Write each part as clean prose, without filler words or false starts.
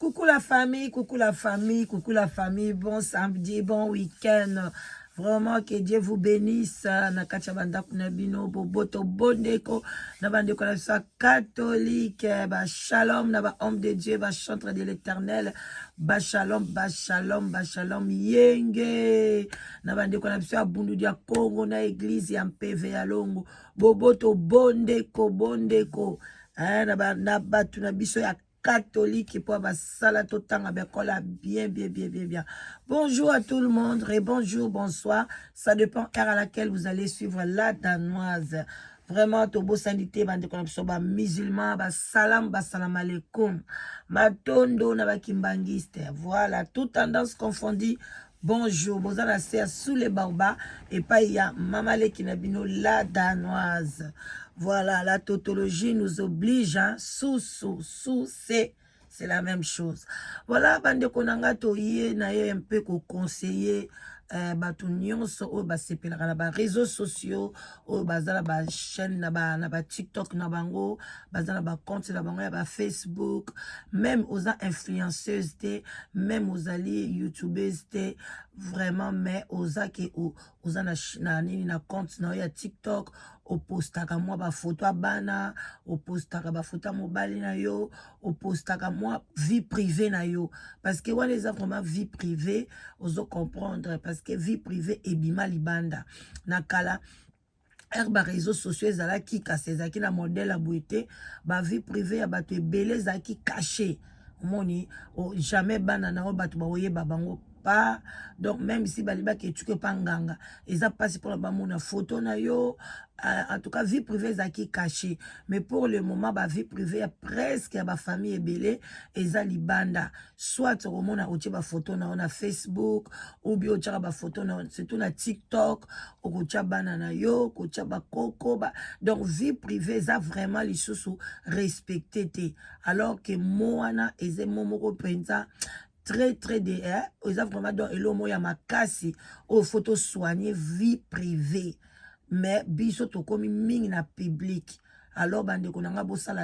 Coucou la famille, coucou la famille, coucou la famille. Bon samedi, bon week-end. Vraiment que Dieu vous bénisse. Nakacha banda kunabino boboto bondeko na bandeko la foi catholique. Ba shalom na ba homme de Dieu, ba chantre de l'Éternel. Ba shalom, ba shalom, ba shalom yenge. Na bandeko la foi bundu dia Congo na église ya MPV ya Longo. Boboto bondeko bondeko. Na batu na biso ya catholique pour basala totanga bekola bien. Bonjour à tout le monde et bonjour, bonsoir. Ça dépend heure à laquelle vous allez suivre la danoise. Vraiment, tobo sanité, bande konapso ba musulman, ba salam alaikum. Matondo na ba kimbangiste. Voilà, toute tendance confondue. Bonjour, bozana c'est sous les barbas et pas il y a mamale kinabino la danoise. Voilà, la tautologie nous oblige, hein, sous, c'est la même chose. Voilà, bande konanga toye na ye un peu ko conseiller batu nyonso o ba sepelaka na ba réseaux sociaux o bazala ba chaîne na ba TikTok na bango bazala ba compte na bango ya ba Facebook même aux influenceuses te même aux alliés youtubeuses te vraiment mais aux qui aux na compte na ya TikTok o postaka moi ba photo bana o postaka ba photo mobile na yo o postaka moi vie privée na yo parce que on les vraiment vie privée ozo comprendre parce que vie privée ebima libanda nakala ba réseaux sociaux ezalaki kasezaki na modèle à bouité ba vie privée ya bato ebele ezalaki caché moni jamais bana na bato ba oye babango pas donc même si baliba ke tu que panganga eza passé pour la bamona photo na yo en tout cas vie privée zaki caché mais pour le moment ba vie privée ya presque ya ba famille ebele eza libanda soit romona otie ba photo na Facebook ou bien otia ba photo na surtout na TikTok ou kotia bana na yo kotia ba koko ba donc vie privée eza vraiment les choses respectées alors que moana eze momoko penza très de ils ont vraiment dans l'homme ya makasi aux photos soigner vie privée mais biso to komi ming na public alors bande konanga bossa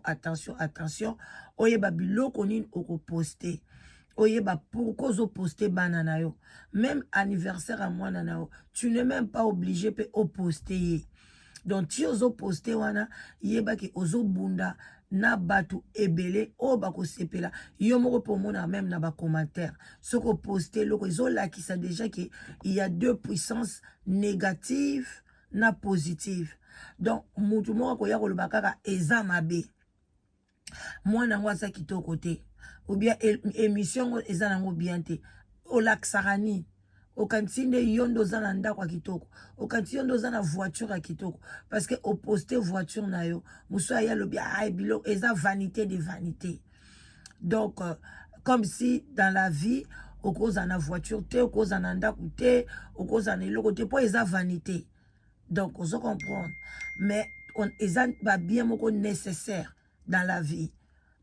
attention oyeba biloko nini oko poster oyeba pourquoi ozo poster banana yo même anniversaire à moi nana yo tu n'es même pas obligé pe au poster donc ti ozo poster wana yeba ke ozo bunda na batu ebele o bako sepela yo moko pour mona même na ba commentaire ce que poster loko izola qui ça déjà que il y a deux puissances négatives na positive donc mutu moko ko ya ko lobaka eza mabe mwana ngwaza kitoko te ou bien émission eza nango bien te o laksarani okantinde yondo zana ndako kitoko okanti yondo zana voiture kitoko parce que au poster voiture na yo muso ya lobi ay bilo eza vanité de vanité donc comme si dans la vie okoza na voiture te okoza na ndako te okoza na eloko te po eza vanité donc on se comprend mais on eza ba bien moko nécessaire dans la vie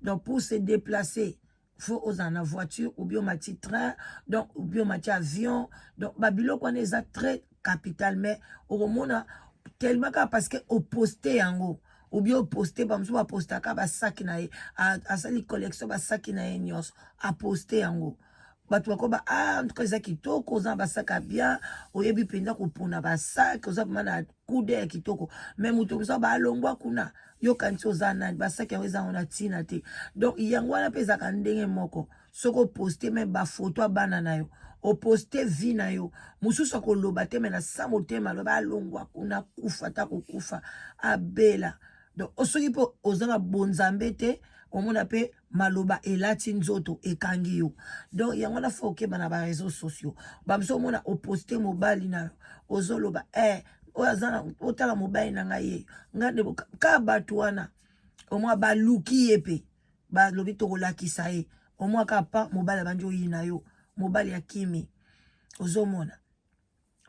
donc pour se déplacer faut aux en voiture ou bien mati train donc ou bien mati avion donc babilo qu'on est très capital mais au moment tellement parce que au poster yango ou bien au poster bamso ba postaka ba sac na e a sali collection ba sac na e nyos a poster yango bato bako ba en tout cas za kitoko oza ba sac bien oyebi penda ko pona ba sac oza mana kude ya kitoko mais muto musa ba longwa kuna yo kanti oza nani ba sac ya eza ona tina te donc yango wana peza ka ndenge moko soko poster même ba photo bana na yo o poster vie na yo mususu ko loba te mais na samo te malo ba longwa kuna kufa ta ko kufa abela donc osoki po ozanga bonzambe te omona pe maloba elati nzoto ekangi yo donc yango na foke bana ba réseaux sociaux bamso mona o poster mobile na ozoloba oyazana otala mobile na ngai ngande ka batu wana omwa ba luki epe ba lobi to kolakisa ye omwa ka pa mobile banjo yina yo mobile ya kimi ozomona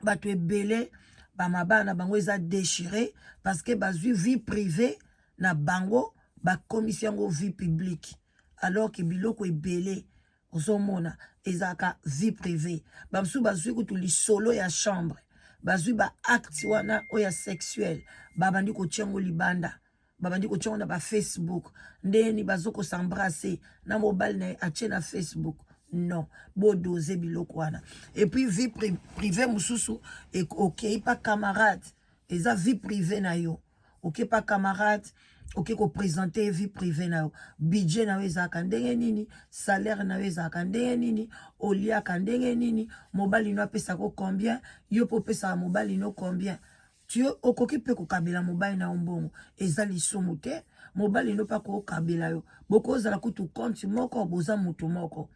batu ebele ba mabana bango eza déchiré parce que bazui vie privée na bango ba commission ngo vie publique alors que biloko ebele ozomona ezaka vie privée bamsu bazui kutu solo ya chambre bazui ba acte wana oya sexuel babandi ko tiango libanda babandi kotia na ba Facebook ndeni bazoko s'embrasser na mobile na atie na Facebook. Non, bo doser biloko wana. Et puis vie privée mususu et OK pas camarade, eza vie privée na yo. OK pas camarade, OK ko présenter vie privée na yo. Budget na weza kandenge nini, salaire na weza kandenge nini, olia kandenge nini, mobile no pesa ko combien, yo po pesa mobile no combien. Tu okoki pe ko kabela mobile na mbongo, eza lisumu te, mobile no pa ko kabela yo. Boko za la kutu compte moko boza mutu moko.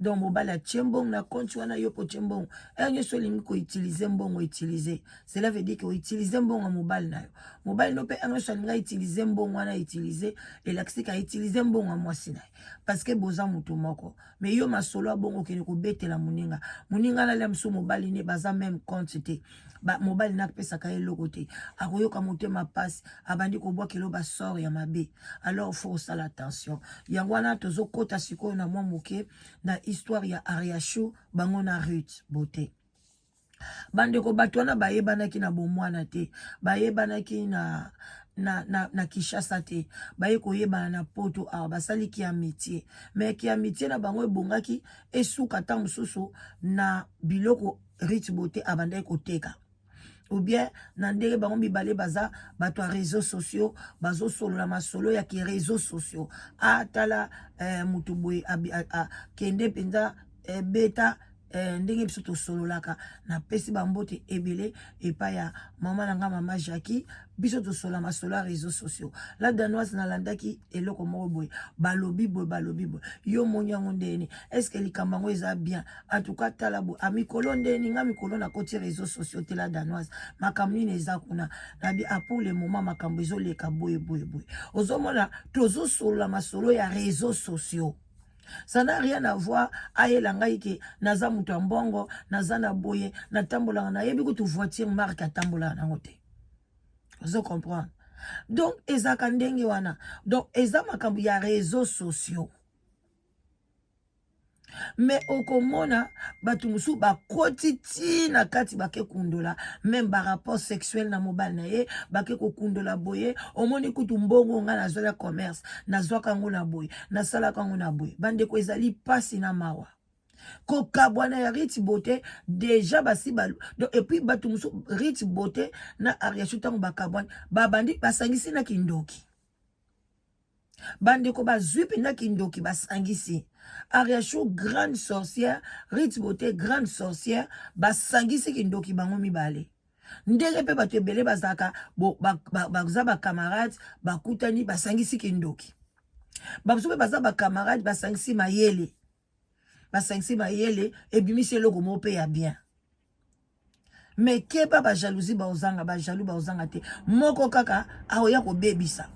Donc mobile a tchembong na compte wana yo po tchembong. Enye so lingi ko utiliser mbongo utiliser. Cela veut dire que utiliser mbongo mobile na yo. Mobile no pe enye so linga utiliser mbongo wana utiliser et l'accès ka utiliser mbongo mwasi na. Parce que boza mutu moko. Mais yo masolo bongo kene ko betela muninga. Muninga na lemso mobile ne baza même compte te. Ba mobile na pesa ka eloko te. Akoyoka motema passe abandi ko bwa kilo ba sort ya mabe. Alors faut ça l'attention. Yangwana tozo kota siko na mwa moke na histoire ya Ariachou bango na Ruth Beauté. Bande ko batwana bayebana ki na bomwana te. Bayebana ki na Kishasa te. Baye ko yebana na poto a basali ki ya métier. Mais ki ya métier na bango ebongaki esuka ta mususu na biloko Ruth Beauté abandai ko teka. Ou bien nandere bango mibale baza bato a réseaux sociaux bazo solo la masolo ya ki réseaux sociaux atala mutuboy kende penza beta ndenge biso to solo laka na pesi bambote ebele epa ya mama nanga mama Jackie biso to solo masolo ya réseaux sociaux la danoise na landaki eloko moko boy balobi boy yo monyango ndeni est-ce que likambango eza bien en tout cas talabo amikolo ndeni nga mikolo na koti réseaux sociaux te la danoise makamni neza kuna na bi pour le moment makambo ezo leka boy ozomona tozo solo la masolo ya réseaux sociaux. Ça n'a rien à voir avec l'angaïke, naza mutambongo, naza na boye, na tambola na yebi kutu voiture marque à tambola na ngote. Vous comprenez? Donc, eza kandenge wana. Donc, eza makambu ya réseaux sociaux. Mais okomona batumusu ba kotiti na kati bake kundola même ba rapport sexuel na mobile na ye bake ko kundola boye omoni kutu mbongo nga na zola commerce na zwaka ngo na boye na sala kango na boye bande ko ezali pasi na mawa ko kabwana ya Ruth Beauté déjà basi ba et puis batumusu Ruth Beauté na Ariachou tango bakabwana babandi basangisi na kindoki bande ko bazwi na kindoki basangisi Ariachou grande sorcière, Ruth Beauté grande sorcière, basangisi kindoki bango mibale. Ndenge pe bato ebele bazaka baza ba camarade bakutani basangisi kindoki. Babusu pe baza ba camarade basangisi mayele. Basangisi mayele ebimisi eloko mo pe ya bien. Mais keba ba jalousie ba jaloux ba ozanga te. Moko kaka aoya ko bebisa.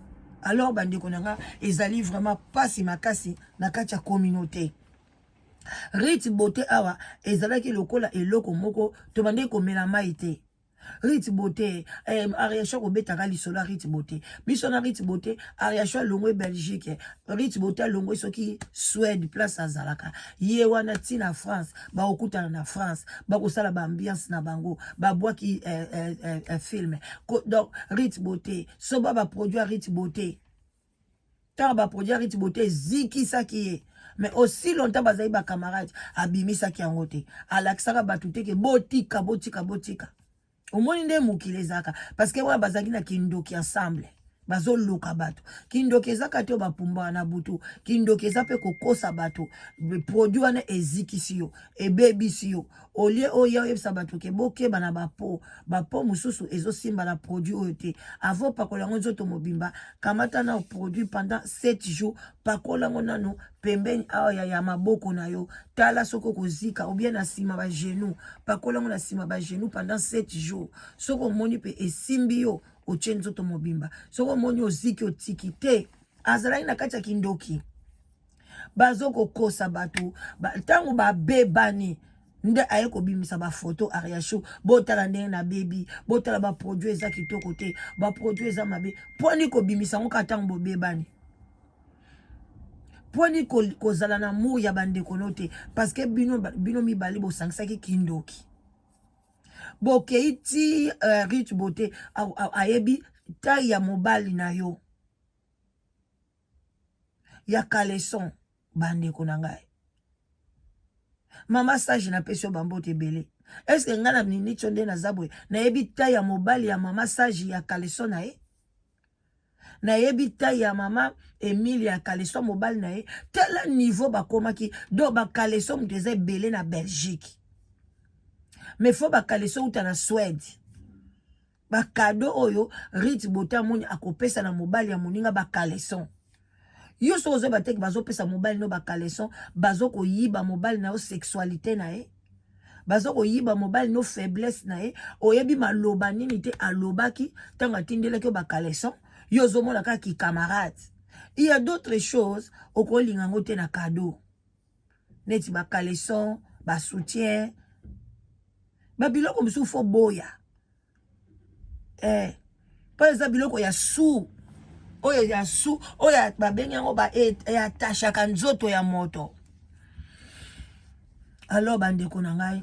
Alors bandeko nanga ezali vraiment pasi makasi na kati ya communauté. Ruth Beauté awa ezalaki lokola eloko moko to bande ko mela mai te. Ruth Beauté Ariachou ko betaka lisolo Ruth Beauté. Biso na Ruth Beauté Ariachou longwe Belgique. Ruth Beauté longwe soki Suède place azalaka. Ye wana ti na France ba okutana na France ba ko sala ba ambiance na bango ba boaki film. Donc Ruth Beauté so ba produire Ruth Beauté. Tant ba produire Ruth Beauté ziki sakiye. Mais aussi longtemps bazali ba camarade abimisa ki angote. Alaksaka batute ke botika. Omoni nde mukile zaka parce que wana bazaki na kindoki ensemble bazo luka bato kindoki ezaka te bapumba na butu kindoki ezape kokosa bato produit wana ezikisi yo ebebisi yo olie oya oyebisa bato ke boke bana bapo mususu ezosimba na produit oyo te avant pakola ngo nzoto mobimba kamata na produit pendant 7 jours pakola ngo nano pembeni awa ya maboko na yo tala soko kozika ou bien na sima ba genou pakola ngo na sima ba genou pendant 7 jours soko moni pe esimbi yo oche nzoto mobimba soko moni oziki otiki te azalaki na kati ya kindoki bazoko kosa bato tango babebani nde aye kobimisa ba photo Ariachou botala ndenge na baby botala ba produit eza kitoko te ba produit eza mabe poni kobimisa ngo katango bobebani poni kozala na mou ya bandeko note parce que bino mibali bosangisaki kindoki bokeiti Ruth Beauté ayebi tai ya mobali na yo ya caleçon bandeko na ngai. Mama sage na pesio bambote belé. Est-ce que ngana nini chonde na zabwe na yebi taille ya mobali ya mama sage ya caleçon na ye? Na yebi taille ya mama Emile ya caleçon mobali na ye? Tel niveau bakomaki do ba caleçon muteze belé na Belgique. Mais faut ba caleçon uta na Suède. Ba cadeau oyo Rit Bota moni akopesa na mobali ya moninga ba caleçon. Yo so ozo bateki bazo pesa mobali no ba caleçon, bazo ko yiba mobali na o sexualité na ye. Bazo ko yiba mobali no faiblesse na ye. Oyebi maloba nini te alobaki tanga tindele ke ba caleçon. Yo zo mona ka ki camarade. Il y a d'autres choses oko lingango te na cadeau. Neti ba caleçon, ba soutien. Ba biloko musu fo boya. Par exemple biloko ya sou. Oya ya sou, oya babengi yango ba ya tashaka nzoto ya moto. Alors bandeko na ngai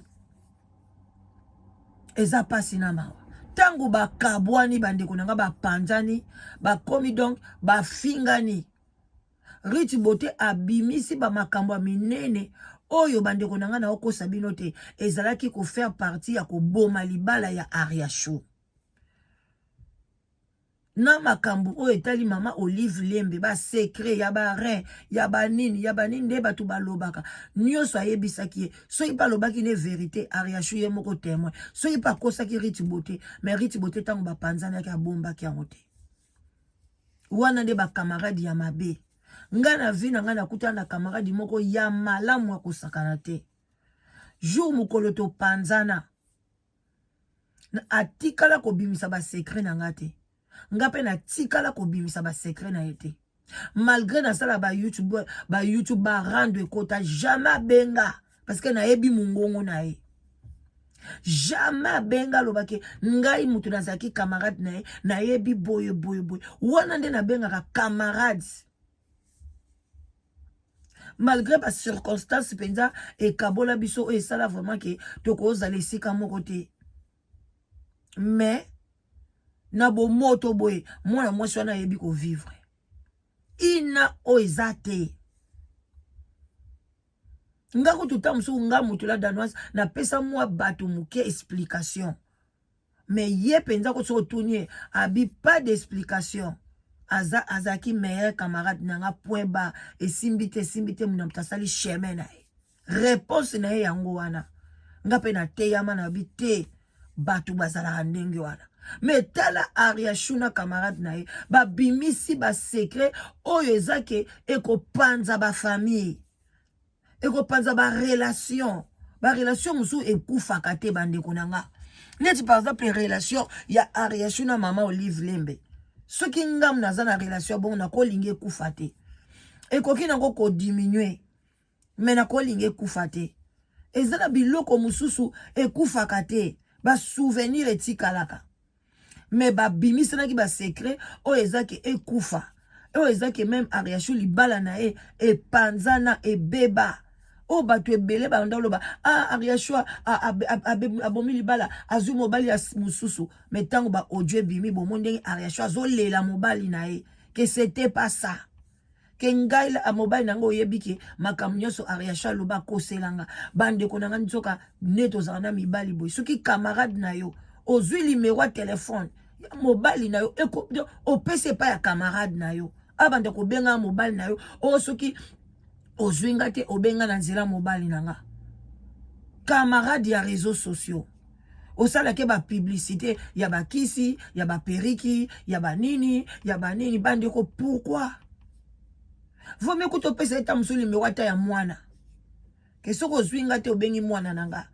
eza pasi na mawa. Tangu ba kabwani bandeko na ngai ba panzani, ba komi donc ba fingani. Rit Bota abimisi ba makambo minene oyo bandeko na ngai na okosa bino te ezalaki ko faire partie ya ko boma libala ya Ariasho. Na makambu o etali mama Olive Lembe ba secret ya ba rein ya ba nini nde batu balobaka nyoso ayebisaki ye soki pa lobaki ne vérité Ariasho ye moko témoin soki pa kosaki Rit Bota mais Rit Bota tango ba panzana ki abomba ki yango te wana nde ba camarade ya mabe ngana vina ngana kutana na camarade moko ya malamu akosakana te jour mukolo to panzana atikala ko bimisa ba secret na ngate ngape na tikala ko bimisa ba secret na été malgré na sala ba YouTube ba rendre kota jamais benga parce que na yebi mungongo na ye jamais benga lobake ngai mutu na zaki camarade na ye na yebi boye wana nde na benga ka camarades malgré ba circonstances penza e kabola biso e sala vraiment que toko zale sika moko te mais na bo moto boy mwana mwasi wana yebi ko vivre ina oizate nga ko tutamsu nga mutula danoise na pesa mwa bato muke explication mais ye penza ko so tourner abi pas d'explication azaki meilleur camarade nanga point bas et simbite muna mtasali chemin na réponse na ye yango wana nga pe na te yama na bi te bato bazala ndenge wana. Mais tala Ariasho na camarade na ye ba bimisi ba secret oyo ezake eko panza ba famille eko panza ba relation musu ekufaka te bandeko nanga neti par exemple relation ya Ariasho na mama Olive Lembe soki ngam naza na relation bon na ko linge kufa te ekoki nango ko diminuer mais na ko linge kufa te ezana biloko mususu ekufaka te ba souvenir etikalaka mais ba bimisanaki ba secret o ezaki ekufa o ezaki même Ariasho libala na e panzana e beba o batu ebele ba ndaloba Ariasho abomi libala azu mobali ya mususu mais tango ba audio bimi bo mondenge Ariasho azolela mobali na e que c'était pas ça ke ngai la mobali nango yebiki makamnyoso Ariasho loba koselanga bande konanga nzoka neto zana mibali boy soki camarade na yo ozwi numéro ya téléphone ya mobali na yo opese pa ya camarade na yo abanda ko benga mobali na yo o soki ozwinga te obenga na nzela mobali nanga camarade ya réseaux sociaux osala ke ba publicité ya ba kisi ya ba periki ya ba nini bande ko pourquoi vaut mieux que tu pesa eta musu numéro ata ya mwana ke soko ozwinga te obengi mwana nanga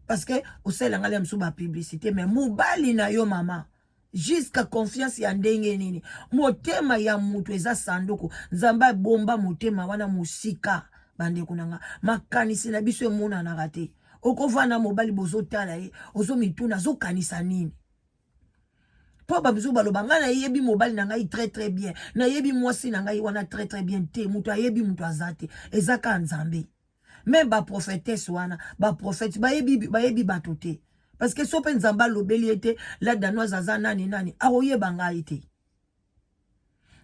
parce que osala ngale musu ba publicité mais mobali na yo mama jusqu'à confiance ya ndenge nini motema ya mutu eza sanduku nzamba bomba motema wana musika bande kunanga makanisi na biso emona na rate okovana mobali bozo tala ye ozo mituna zo kanisa nini po ba biso baloba ngana yebi mobali na ngai très bien na yebi mwasi na ngai wana très bien te mutu ayebi mutu azate ezaka nzambe même ba prophétesse wana ba prophète ba yebi bato te parce que so pe nzamba lobeli ete la danoise aza nani aoyeba ngai te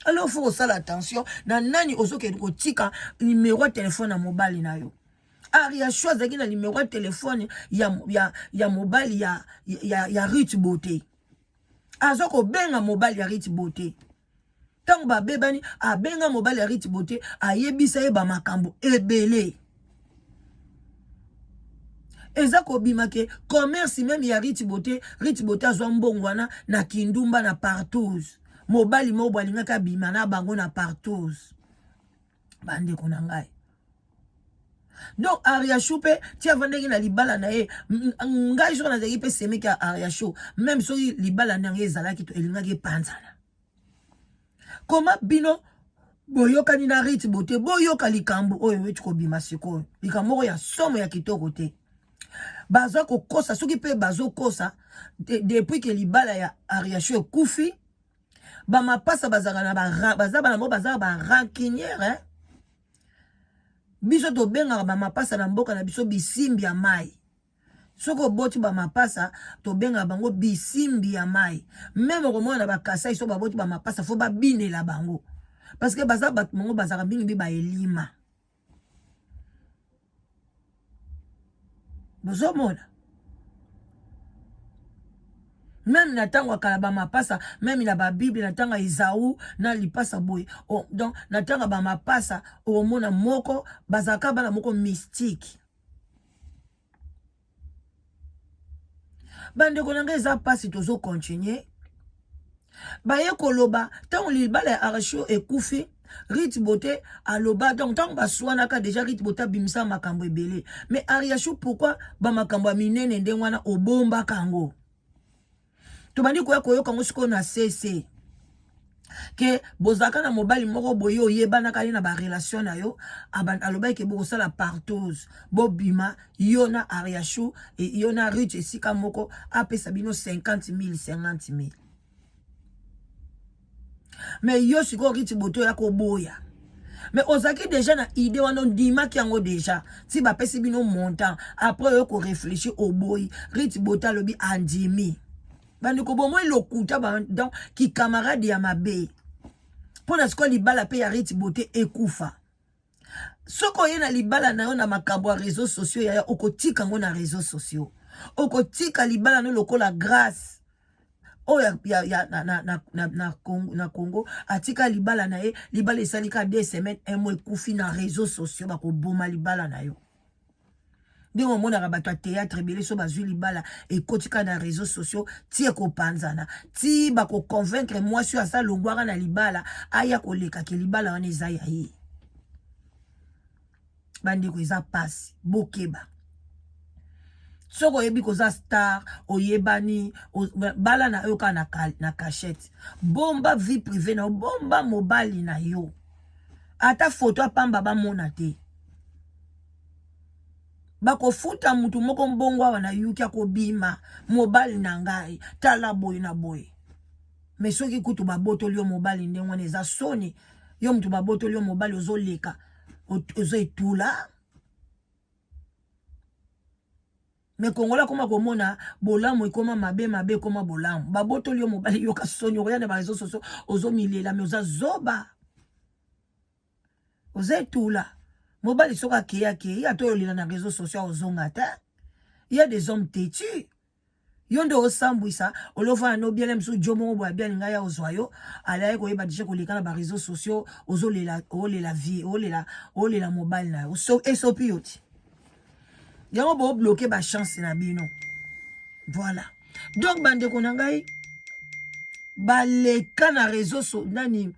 Alors faut aussi l'attention na nani ozoke kotika numéro de téléphone na mobile na yo. Ariachou azaki na numéro de téléphone ya mobile ya Rich Beauté. Azoko benga mobile ya Rich Beauté. Tant ba bebani a benga mobile ya Rich Beauté ayebisa ye ba makambo ebele. Ezako bimake commerce même ya Rich Beauté azwa mbongwana na kindumba na partout. Mobile mo bwalinga ka bima na bango na partout. Bande kona ngai. Donc Ariachou pe tia vandeki na libala na ye ngai so na zaki pe semeki ya Ariachou même so libala na ngai ezalaki to elinga ke panzana. Koma bino boyoka ni na Rich Beauté boyoka likambo oyo wetu ko bima siko likambo ya somo ya kitoko te. Bazo ko kosa soki pe bazo kosa depuis que libala ya Ariachou kufi ba mapasa bazaka na ba rancunière biso to benga ba mapasa na mboka na biso bisimbi ya mai. Soko boti ba mapasa to benga bango bisimbi ya mai. Même komona ba kasai so ba boti ba mapasa fo ba binela bango. Parce que baza bat mongo bazaka bingi ba elima. Bozo mona. Même na tango kala ba mapasa, même na ba Bible na tango Esaú na lipasa boy. Oh, donc na tango ba mapasa o mona moko bazaka bana moko mystique. Bande konanga eza pasi tozo continuer. Ba ye koloba tango libala ya Ariachou ekufi Rich Beauté aloba donc tango baswana ka déjà Rich Beauté bimisa makambo ebele. Mais Ariachou pourquoi ba makambo minene ndengwana obomba kango? Tobandi koyoka ngo siko na CC ke bozaka na mobile moko boyo yebana kali na ba relation na yo aloba ke boko sala partout bobima yona Ariachou et yona Rich esika moko apesa bino 50,000 mais yo siko Rich Beauté ya ko boya. Mais ozaki déjà na idée wana ndima ki yango déjà si ba pesi bino montant après yo ko réfléchir au boy Rich Beauté lobi andimi. Bandi ko bomo lokuta donc ki camarade ya mabe. Pona siko libala pe ya Rich Beauté ekufa. Soko ye na libala na yo na makambo ya réseaux sociaux ya okotika ngo na réseaux sociaux. Okotika libala no lokola grâce. Oh ya Congo atika libala na ye libala esalika 2 semaines 1 mois ekufi na réseaux sociaux bako boma libala na yo. Ndenge omona bato théâtre ebele so bazwi libala ekotika na réseaux sociaux tie ko panzana ti bako convaincre moi sur asa longwaka na libala aya koleka ke libala wana eza ya ye. Bandi ko eza pasi bokeba. Soko yebi koza star oyebani bala na yo ka na cachette. Bomba vie privée na bomba mobile na yo. Ata photo apamba ba mona te. Bako futa mutu moko mbongo wana yuki akobima mobile na ngai tala boy na boy. Mais soki kutu baboto lio mobile ndengwa neza soni yo mutu baboto lio mobile ozoleka ozo etula. Mais kongola koma komona bolamu ikoma mabe koma bolamu baboto lio mobile yo ka soni oyane ba réseaux sociaux ozo milela mais oza zoba ozo etula. Mobile soka keya to lila na réseaux sociaux ozongata. Il y a des hommes têtus. Yondo osambwisa olova no bien msu jomo bo bien ngaya ozwayo ala ko yeba dije ko lika na réseaux sociaux ozolela vie olela mobile na so esopioti. Yango bo bloquer ba chance na bino. Voilà. Donc bande ko ngai baleka na réseaux sociaux nani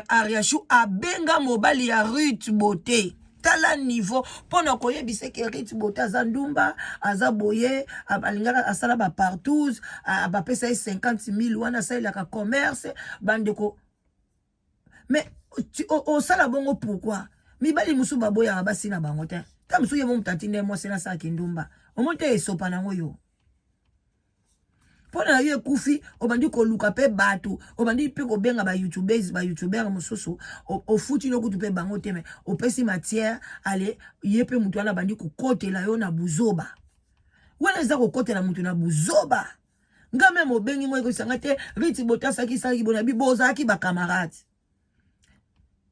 Ariachou abenga mobile ya Rich Beauté. Tala niveau pona koyebise ke Rich Beauté azandumba azaboye abalingaka asala ba partout abapesa 50,000 wana sala ka commerce bandeko. Mais o sala bongo pourquoi mibali musu baboya basi na bango te comme suye mo mtatinde mo sena sa kindumba omonte esopa nango yo. Pona yo kufi obandi ko luka pe batu obandi pe ko benga ba youtuber mususu o futi no kutu pe bango teme o pesi matière ale yepe mutu ala bandi ko kotela yo na buzoba wana za ko kotela mutu na buzoba ngame mo bengi mo ko sangate Rich Beauté saki bona biboza ki ba camarade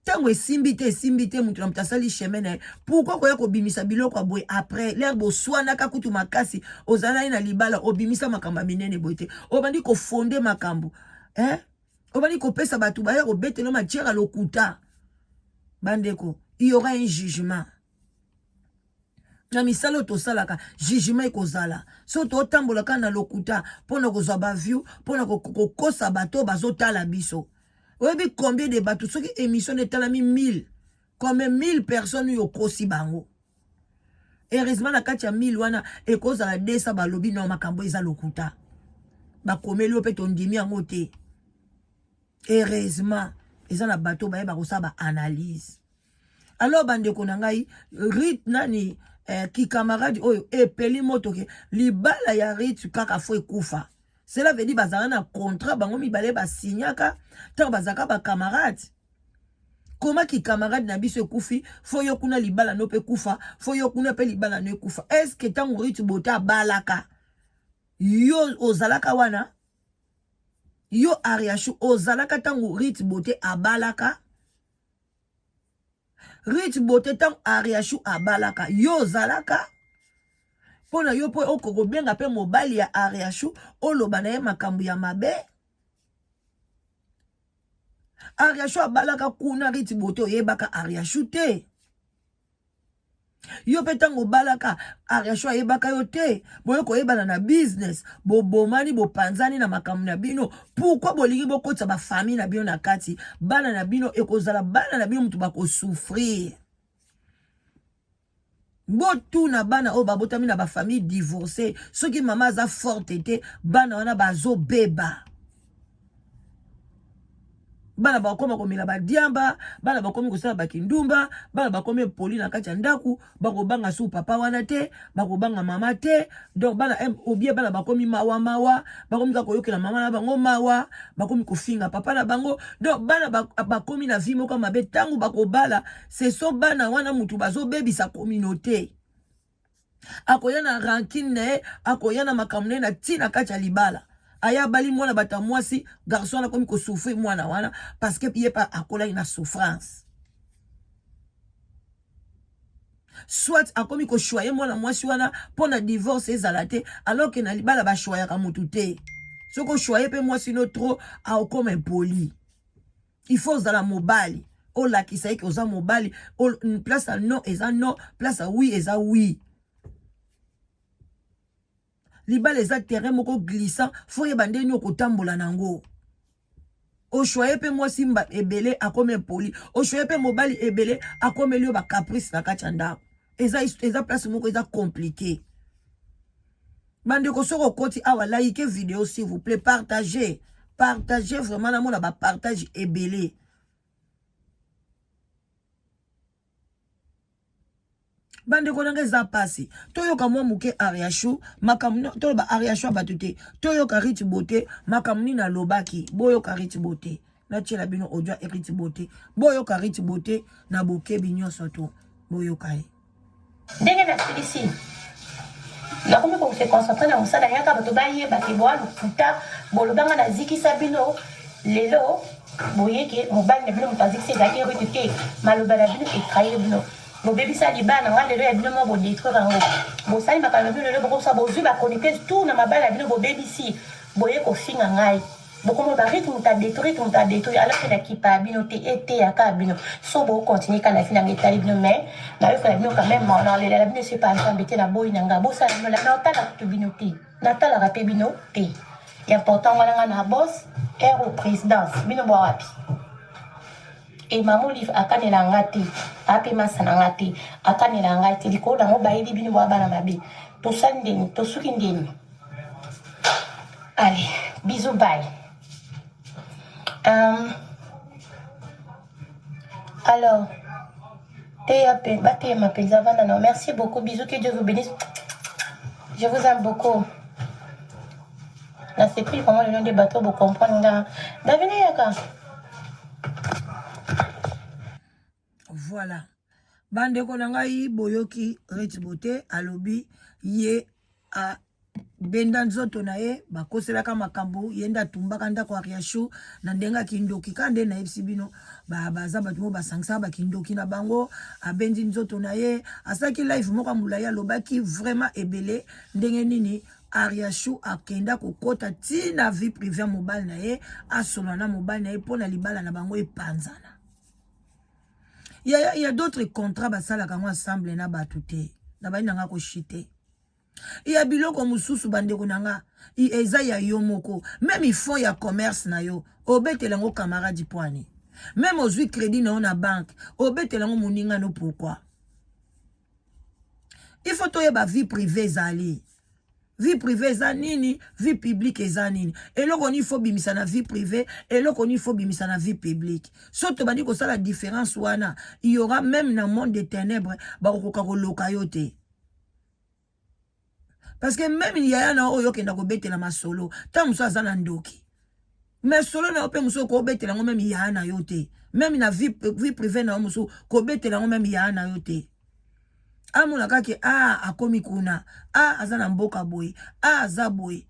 Tango esimbite mutu na mutasali chemin pourquoi koya ko bimisa biloko boy après l'air bo swana ka kutu makasi ozana na libala obimisa makamba minene boite obandi ko fonder makambo obandi ko pesa batu ba ya ko betelo matière lokuta bandeko il y aura un jugement na misalo to salaka jugement ekozala so to tambola kana lokuta pona kozwa ba view pona kokosa bato bazotala biso. Oui, combien de bateaux? Ce qui émission est à la 1000. Combien 1000 personnes y ont aussi bango. Heureusement, na katia 1000 wana, et cause à la desa balobi non makambo eza lokuta. Ba komeli opet ondimi angote. Heureusement, eza na bateau ba yeba kosa ba analyse. Alors bande konangai rit nani ki camarade oyo epeli moto ke libala ya rit kaka fo ekufa. Cela veut dire bazana un contrat bango mibale ba signaka tant bazaka ba camarade. Comment ki camarade na biso kufi fo yo kuna libala no pe kufa fo yo kuna pe libala no kufa. Est-ce que tant rit bota balaka yo ozalaka wana yo ariashu ozalaka tango rit bote abalaka rit bote tango ariashu abalaka yo zalaka pona yo po okoko benga pe mobali ya ariashu oloba na ye makambo ya mabe ariashu abalaka kuna rit bote oyebaka ariashu te yo pe tango balaka ariashu ayebaka yo te boyo koyebana na business bobomani bopanzani na makambo na bino pourquoi bolingi bokotisa ba famille na bino na kati bana na bino ekozala bana na bino mutu bakosouffrir botu na bana o babotami na ba famille divorcée soki mama aza forte te bana wana bazo beba bana bakoma komela badiamba bana bakomi kosala bakindumba bana bakomi poli na kati ya ndaku bakobanga su papa wana te bakobanga mama te donc bana obie bana bakomi mawa bakomi ka koyokela mama na bango mawa bakomi kofinga papa na bango donc bana bakomi na vie moko mabe tangu bakobala ce sont bana wana mutu bazo bebisa communauté akoya na rancune akoya na makamne na tina kati ya libala aya bali mwana bata mwasi garçon na komi ko souffrir mwana wana parce que il pas akola ina souffrance soit akomi ko choyer mwana mwasi wana pona divorce ezalate alors que na libala ba choyer ka mutu te soko choyer pe mwasi no trop a comme impoli il faut zala mobali o la ki sai que oza mobali une place à non eza non place à oui eza oui libala eza terrain moko glissant faut yebande ni okotambola nango o choye pe mwasi mba ebele akome poli o choye pe mobali ebele akome lio ba caprice na kati ndako eza place moko eza compliqué bande ko soko koti awa like vidéo s'il vous plaît partagez vraiment na mona ba partage ebele bande konanga za pasi toyoka mwa muke ariashu makamno to ba ariashu abatute toyoka riti bote makamni na lobaki boyoka riti bote na chela bino odia riti bote boyoka riti bote na boke binyoso to boyoka e ndenge na ici na komi ko se concentrer na musala yaka bato baye bakibwa lukuta bolobanga na zikisa bino lelo boyeke mobali na bino mutazikisa zaki riti te maloba na bino etraire bino bobebi sali bana ngale lelo ya bino mo bodetruire yango bosali makambo bino lelo bokosa bozwi baconnecte tout na mabala bino bobebi si boye kofinga ngai bokomo ba rythme ta détruire alors que na kipa bino te ete ya ka bino so bo continuer kana fina ngetali bino mais na yo kana bino quand même na lelo la bino c'est pas embêter na boy na nga bosala no la na tala to bino te na tala rapé bino te ya important wala na boss et au présidence bino bo wapi et maman livre akanela ngati ape masana ngati akanela ngati liko na mo bayidi bino ba bana mabe to sandeni to suki ndeni allez bisous bye alors ma paysa vanda non merci beaucoup bisous que Dieu vous bénisse je vous aime beaucoup là c'est plus comment le nom des bateaux vous comprendre David yaka. Voilà. Bande konangai boyoki reti bote alobi ye a benda nzoto na ye bakoselaka makambo yenda tumbaka ndako ariashu na ndenga kindoki kande na ebisi bino baza bato mo basangisa bakindoki na bango abendi nzoto na ye asaki live moko mulaya lobaki vraiment ebele ndenge nini Ariachou akenda kokota tina vie privée mobile na ye asolo na mobile na ye pona libala na bango epanzana. Il y a d'autres contrats basala kango ensemble na batute na bani nanga ko chite. Il y a biloko mususu bande kunanga eza ya yo moko même il faut ya commerce na yo obetelango camarade poani même ozui crédit na na banque obetelango muninga no pourquoi il faut toyeba vie privée zali vie privée za nini vie publique za nini eloko ni faut bimisa na vie privée eloko ni faut bimisa na vie publique soto bandi ko sala différence wana il y aura même dans monde des ténèbres ba ko koloka yote. Parce que même il y a un oyo kenda ko betela masolo ta muso azana ndoki mais solo na ope muso ko betela ngo même il y a na yote même na vie privée na muso ko betela ngo même il y a na yote amuna kake akomi kuna azana mboka boy aza boy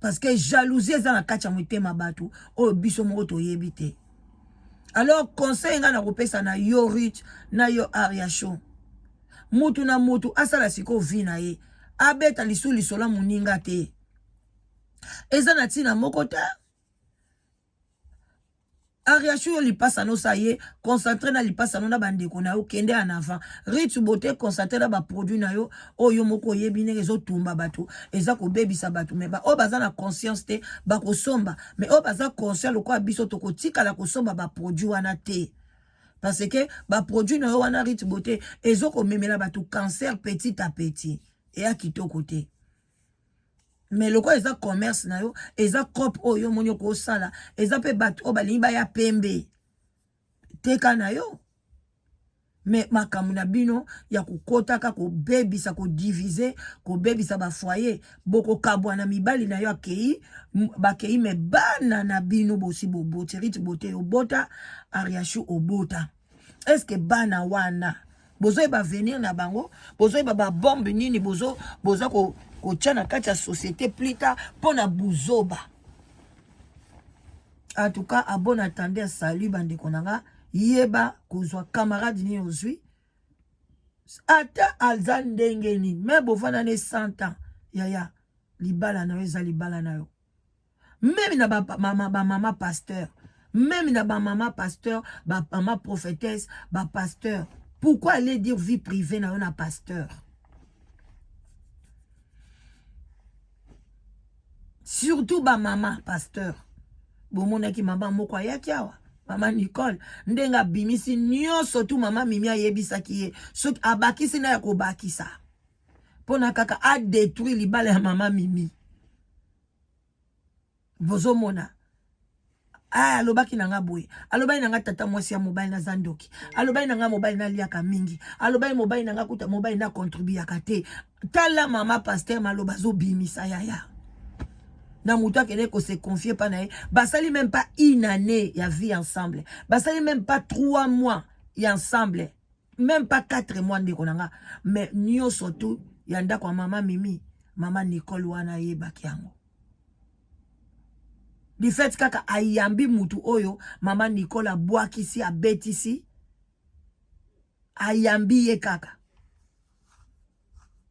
parce que jalousie ezana kacha mutema batu o biso moko to yebite. Alors conseil nga na kopesa na yo rich na yo Ariachou mutu na mutu asala siko vina ye abeta lisu lisola muninga te eza na tina moko ta Ariachou li passa no sa ye concentré na li passa no na bandeko na yo kende en avant rich beauté concentré na ba produit na yo oyo moko yebi ne ezo tumba bato eza ko bebisa bato me ba o baza na conscience te ba ko somba mais o baza conscient lokwa biso to ko tika la ko somba ba produit wana te. Parce que ba produit na yo wana rich beauté ezo ko memela bato cancer petit à petit et à kito côté. Mais le quoi eza commerce na yo eza cop oyo monyo ko sala eza pe bato o balingi ba ya pembe teka na yo mais makamuna bino ya kokota ka ko bebisa ko diviser ko bebisa ba foyer boko kabwana mibali na yo akei bakei me bana na bino bosi bobo rich beauté obota Ariachou obota. Est-ce que bana wana bozo ba venir na bango bozo ba bombe nini bozo ko tchana kati ya société plus tard pona buzoba. En tout cas à bon attendeur salut bande konanga yeba kozwa camarade ni ozui ata alzan dengeni mais bofana ne 100 ans yaya libala na yo eza libala na yo même na ba mama pasteur même na ba mama pasteur ba mama prophétesse ba pasteur. Pourquoi aller dire vie privée na un pasteur? Surtout ba maman pasteur. Bon mona ki maman moko ayaki awa. Maman Nicole ndenga bimisi nyonso tu maman mimi ayebisa ki so abakisi na ko bakisa. Pona kaka a détruire libala ya maman mimi. Bozo mona alobaki nanga boye alobaki nanga tata mwasi ya mobile na zandoki alobaki nanga mobile na liaka mingi alobaki mobile nanga kuta mobile na contribuer kate tala mama pasteur maloba zo bimisa yaya na muta kene ko se confier pa na basali même pas une année ya vie ensemble basali même pas 3 mois ya ensemble même pas 4 mois ndeko nanga mais nyo surtout yanda kwa mama mimi mama Nicole wana yebaki yango. Du fait kaka ayambi mutu oyo mama Nicole abwakisi abetisi ayambi ye kaka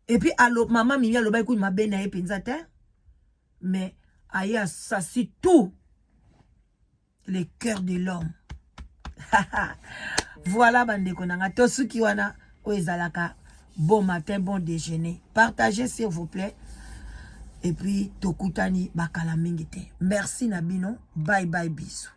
et puis allo mama mimi aloba ku mabe na ye penza te mais aya sasi tout le cœur de l'homme. Voilà bande konanga tosuki wana oezalaka bon matin bon déjeuner partagez s'il vous plaît. Et puis, tokutani bakala mingite. Merci Nabino. Bye bye bisous.